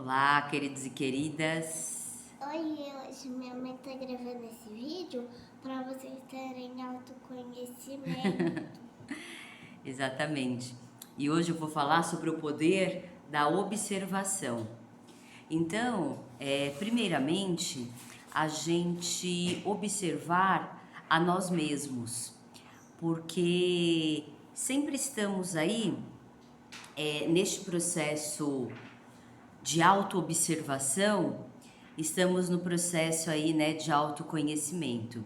Olá, queridos e queridas. Oi, hoje minha mãe tá gravando esse vídeo para vocês terem autoconhecimento. Exatamente. E hoje eu vou falar sobre o poder da observação. Então, primeiramente, a gente observar a nós mesmos, porque sempre estamos aí neste processo de autoobservação, estamos no processo aí, né, de autoconhecimento.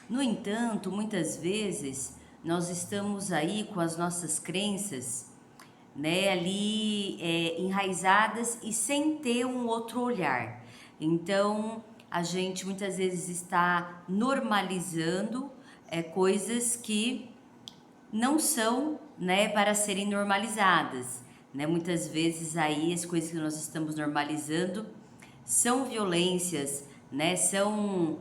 No entanto, muitas vezes nós estamos aí com as nossas crenças, né, ali enraizadas e sem ter um outro olhar. Então, a gente muitas vezes está normalizando coisas que não são, né, para serem normalizadas, né? Muitas vezes aí as coisas que nós estamos normalizando são violências, né? São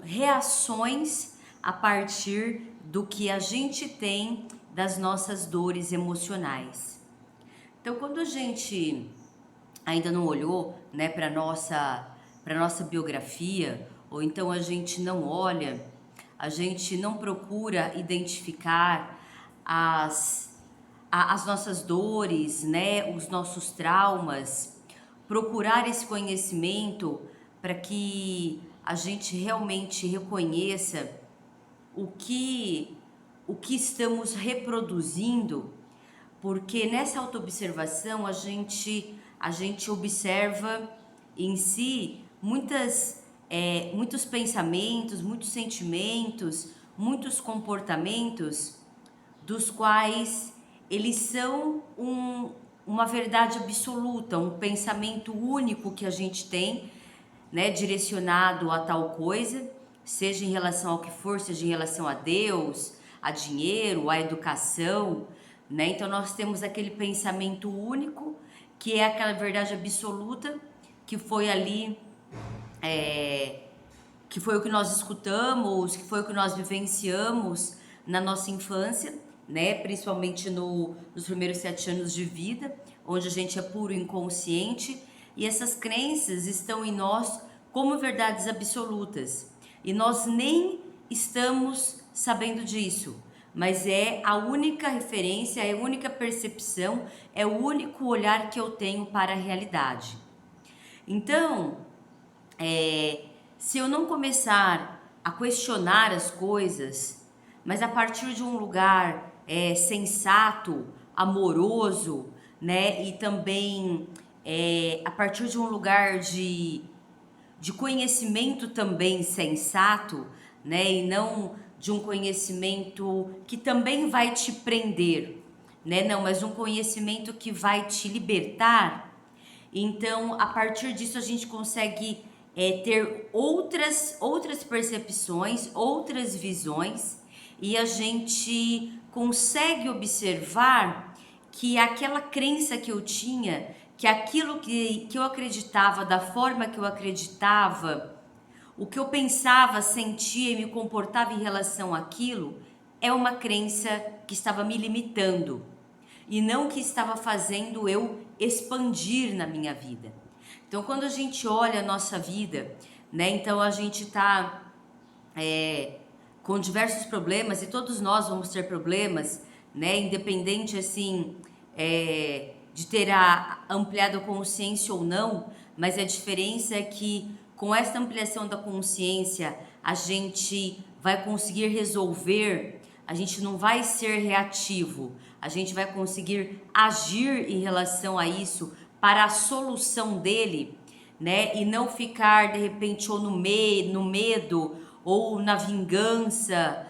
reações a partir do que a gente tem das nossas dores emocionais. Então, quando a gente ainda não olhou, né, para nossa biografia, ou então a gente não olha, a gente não procura identificar as nossas dores, né, os nossos traumas, procurar esse conhecimento para que a gente realmente reconheça o que o que estamos reproduzindo, porque nessa autoobservação a gente observa em si muitos pensamentos, muitos sentimentos, muitos comportamentos dos quais eles são uma verdade absoluta, um pensamento único que a gente tem, né, direcionado a tal coisa, seja em relação ao que for, seja em relação a Deus, a dinheiro, a educação, né? Então nós temos aquele pensamento único, que é aquela verdade absoluta, que foi ali, que foi o que nós escutamos, que foi o que nós vivenciamos na nossa infância, né? Principalmente nos primeiros 7 anos de vida, onde a gente é puro inconsciente, e essas crenças estão em nós como verdades absolutas. E nós nem estamos sabendo disso, mas é a única referência, é a única percepção, é o único olhar que eu tenho para a realidade. Então, se eu não começar a questionar as coisas, mas a partir de um lugar sensato, amoroso, né, e também a partir de um lugar de conhecimento também sensato, né, e não de um conhecimento que também vai te prender, né, não, mas um conhecimento que vai te libertar. Então, a partir disso, a gente consegue ter outras percepções, outras visões, e a gente consegue observar que aquela crença que eu tinha, que aquilo que eu acreditava, da forma que eu acreditava, o que eu pensava, sentia e me comportava em relação àquilo, é uma crença que estava me limitando e não que estava fazendo eu expandir na minha vida. Então, quando a gente olha a nossa vida, né, então a gente tá com diversos problemas, e todos nós vamos ter problemas, né, independente assim de ter ampliado a consciência ou não, mas a diferença é que com essa ampliação da consciência a gente vai conseguir resolver, a gente não vai ser reativo, a gente vai conseguir agir em relação a isso para a solução dele, né? E não ficar de repente ou no medo, ou na vingança,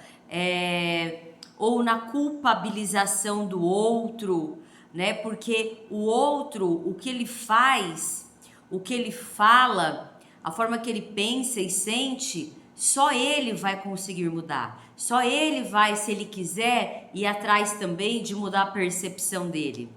ou na culpabilização do outro, né? Porque o outro, o que ele faz, o que ele fala, a forma que ele pensa e sente, só ele vai conseguir mudar. Só ele vai, se ele quiser, ir atrás também de mudar a percepção dele.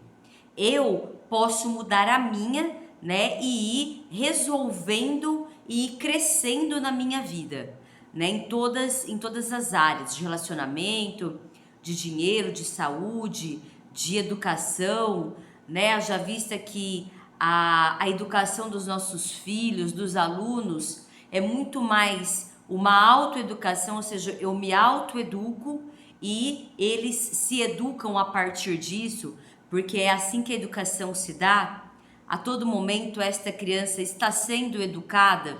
Eu posso mudar a minha, né, e ir resolvendo e ir crescendo na minha vida, né, em todas as áreas de relacionamento, de dinheiro, de saúde, de educação, né, já vista que a educação dos nossos filhos, dos alunos, é muito mais uma autoeducação, ou seja, eu me autoeduco e eles se educam a partir disso, porque é assim que a educação se dá. A todo momento esta criança está sendo educada,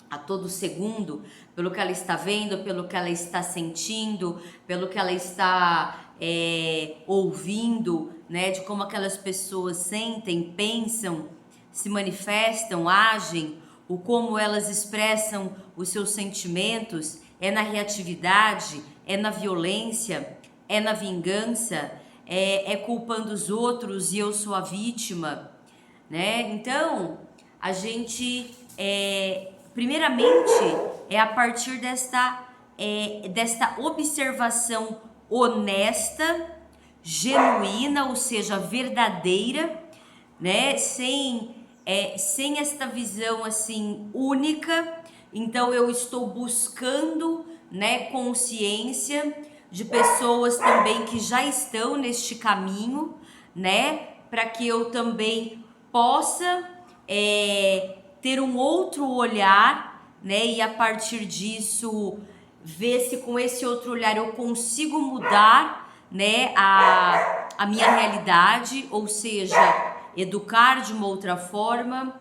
a todo segundo, pelo que ela está vendo, pelo que ela está sentindo, pelo que ela está ouvindo, né, de como aquelas pessoas sentem, pensam, se manifestam, agem, o como elas expressam os seus sentimentos, é na reatividade, é na violência, é na vingança, é culpando os outros e eu sou a vítima, né? Então, a gente, primeiramente, é a partir desta observação honesta, genuína, ou seja, verdadeira, né? Sem esta visão assim única. Então eu estou buscando, né, consciência de pessoas também que já estão neste caminho, né, para que eu também possa ter um outro olhar, né, e a partir disso ver se com esse outro olhar eu consigo mudar, né, a minha realidade, ou seja, educar de uma outra forma,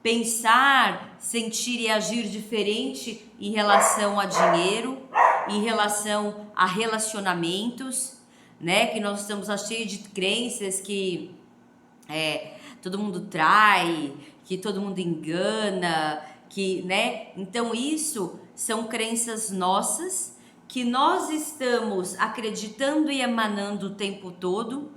pensar, sentir e agir diferente em relação a dinheiro, em relação a relacionamentos, né? Que nós estamos cheios de crenças que todo mundo trai, que todo mundo engana, que, né? Então isso são crenças nossas que nós estamos acreditando e emanando o tempo todo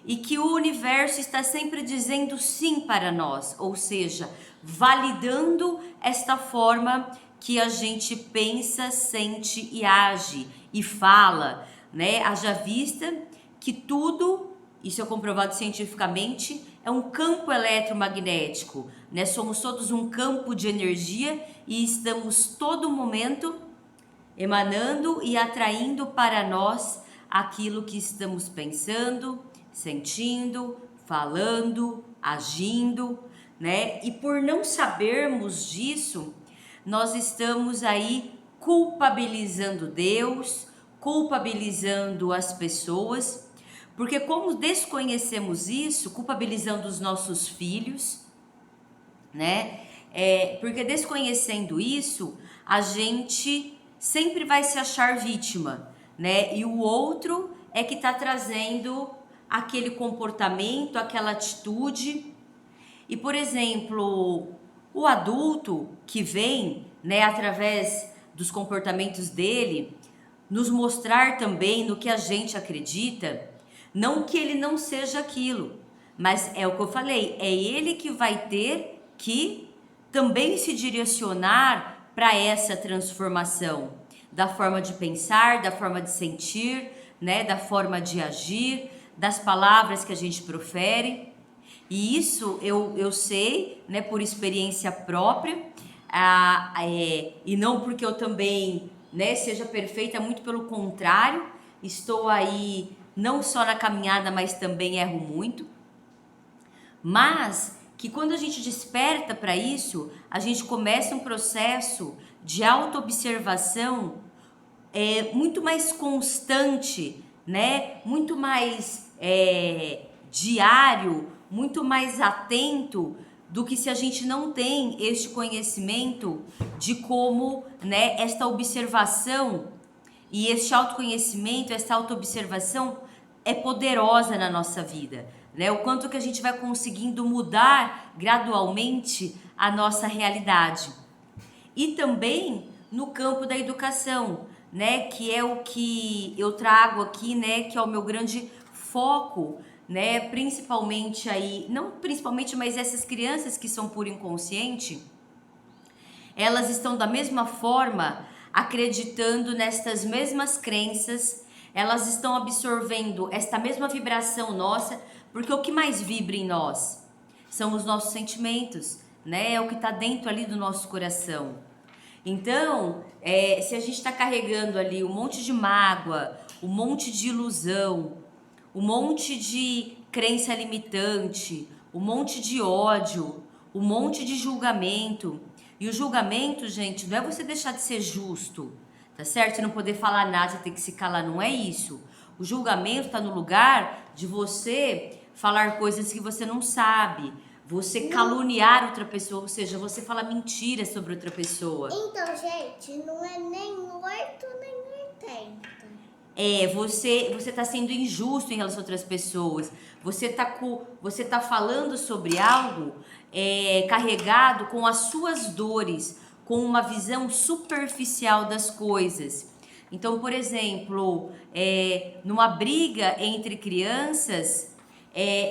e que o universo está sempre dizendo sim para nós, ou seja, validando esta forma que a gente pensa, sente e age e fala, né? Haja vista que tudo, isso é comprovado cientificamente, é um campo eletromagnético, né? Somos todos um campo de energia e estamos todo momento emanando e atraindo para nós aquilo que estamos pensando, sentindo, falando, agindo, né? E por não sabermos disso, nós estamos aí culpabilizando Deus, culpabilizando as pessoas, porque como desconhecemos isso, culpabilizando os nossos filhos, né? Porque desconhecendo isso, a gente sempre vai se achar vítima, né? E o outro é que está trazendo aquele comportamento, aquela atitude. E, por exemplo, o adulto que vem, né, através dos comportamentos dele, nos mostrar também no que a gente acredita, não que ele não seja aquilo, mas é o que eu falei, é ele que vai ter que também se direcionar para essa transformação, da forma de pensar, da forma de sentir, né, da forma de agir, das palavras que a gente profere. E isso eu sei, né, por experiência própria, e não porque eu também, né, seja perfeita, muito pelo contrário, estou aí não só na caminhada, mas também erro muito. Mas que quando a gente desperta para isso, a gente começa um processo de autoobservação muito mais constante, né? Muito mais diário, muito mais atento do que se a gente não tem este conhecimento de como, né, esta observação e este autoconhecimento, esta autoobservação é poderosa na nossa vida, né? O quanto que a gente vai conseguindo mudar gradualmente a nossa realidade. E também no campo da educação, né, que é o que eu trago aqui, né, que é o meu grande foco, né, principalmente aí, não principalmente, mas essas crianças que são por inconsciente, elas estão da mesma forma acreditando nestas mesmas crenças, elas estão absorvendo esta mesma vibração nossa, porque o que mais vibra em nós são os nossos sentimentos, né, é o que está dentro ali do nosso coração. Então, se a gente está carregando ali um monte de mágoa, um monte de ilusão, um monte de crença limitante, um monte de ódio, um monte de julgamento. E o julgamento, gente, não é você deixar de ser justo, tá certo? Você não poder falar nada, você tem que se calar, não é isso. O julgamento tá no lugar de você falar coisas que você não sabe, você caluniar outra pessoa, ou seja, você falar mentiras sobre outra pessoa. Então, gente, não é nem 8 nem 80. Você tá sendo injusto em relação a outras pessoas. Você tá falando sobre algo carregado com as suas dores, com uma visão superficial das coisas. Então, por exemplo, numa briga entre crianças,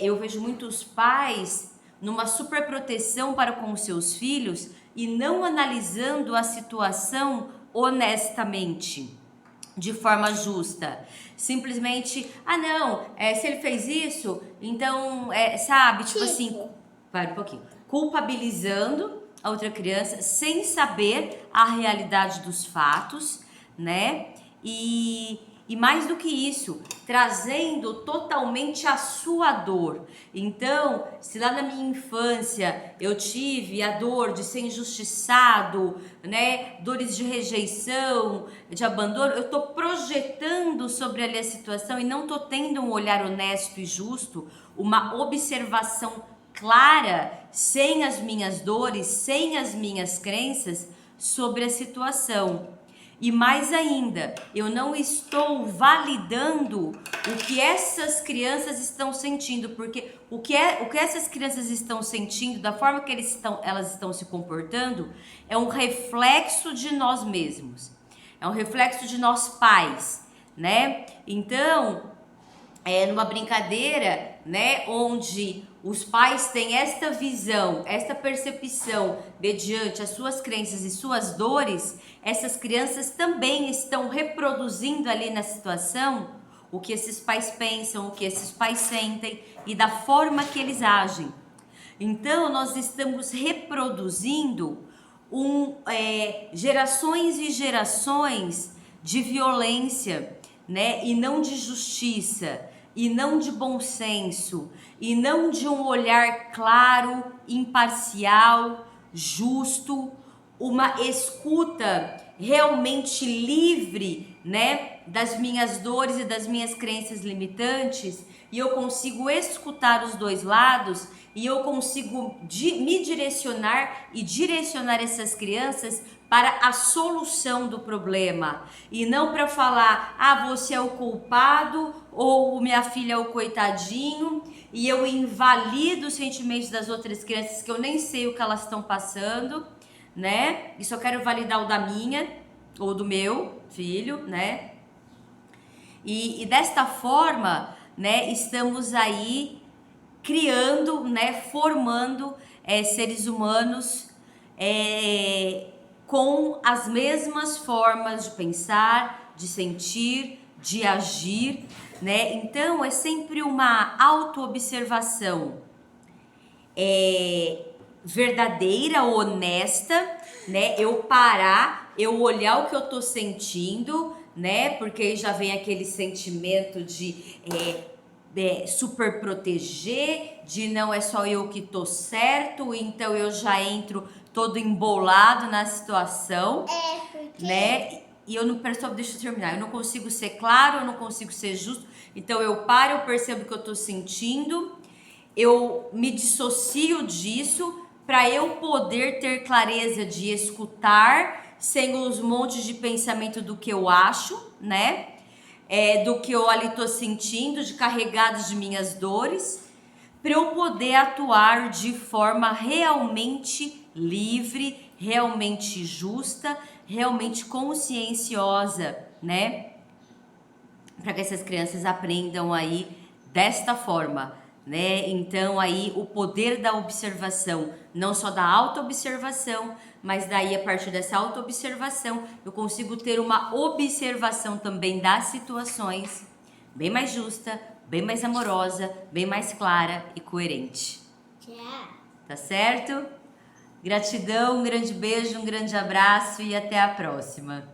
eu vejo muitos pais numa superproteção para com os seus filhos e não analisando a situação honestamente, de forma justa. Simplesmente, não, se ele fez isso, então, sabe, tipo assim, para um pouquinho, culpabilizando a outra criança sem saber a realidade dos fatos, né? E mais do que isso, trazendo totalmente a sua dor. Então, se lá na minha infância eu tive a dor de ser injustiçado, né, dores de rejeição, de abandono, eu tô projetando sobre ali a situação e não tô tendo um olhar honesto e justo, uma observação clara, sem as minhas dores, sem as minhas crenças sobre a situação. E mais ainda, eu não estou validando o que essas crianças estão sentindo, porque o que essas crianças estão sentindo, da forma que elas estão se comportando, é um reflexo de nós mesmos, é um reflexo de nós pais, né? Então, numa brincadeira, né, onde os pais têm esta visão, esta percepção mediante as suas crenças e suas dores, essas crianças também estão reproduzindo ali na situação o que esses pais pensam, o que esses pais sentem e da forma que eles agem. Então, nós estamos reproduzindo gerações e gerações de violência, né, e não de justiça, e não de bom senso, e não de um olhar claro, imparcial, justo, uma escuta realmente livre, né, das minhas dores e das minhas crenças limitantes, e eu consigo escutar os dois lados, e eu consigo me direcionar e direcionar essas crianças para a solução do problema, e não para falar, você é o culpado, ou minha filha é o coitadinho, e eu invalido os sentimentos das outras crianças que eu nem sei o que elas estão passando, né? E só quero validar o da minha, ou do meu filho, né? E desta forma, né, estamos aí criando, né, formando seres humanos com as mesmas formas de pensar, de sentir, de agir, né? Então é sempre uma autoobservação verdadeira, honesta, né? Eu parar, eu olhar o que eu tô sentindo, né? Porque aí já vem aquele sentimento de super proteger, de não é só eu que tô certo, então eu já entro todo embolado na situação, Porque... né? E eu não percebo, deixa eu terminar, eu não consigo ser claro, eu não consigo ser justo, então eu paro, eu percebo o que eu tô sentindo, eu me dissocio disso para eu poder ter clareza de escutar sem os montes de pensamento do que eu acho, né? Do que eu ali tô sentindo, de carregados de minhas dores, para eu poder atuar de forma realmente livre, realmente justa, realmente conscienciosa, né? Para que essas crianças aprendam aí desta forma, né? Então aí o poder da observação, não só da autoobservação, mas daí a partir dessa autoobservação eu consigo ter uma observação também das situações bem mais justa, bem mais amorosa, bem mais clara e coerente. Tá certo? Gratidão, um grande beijo, um grande abraço e até a próxima.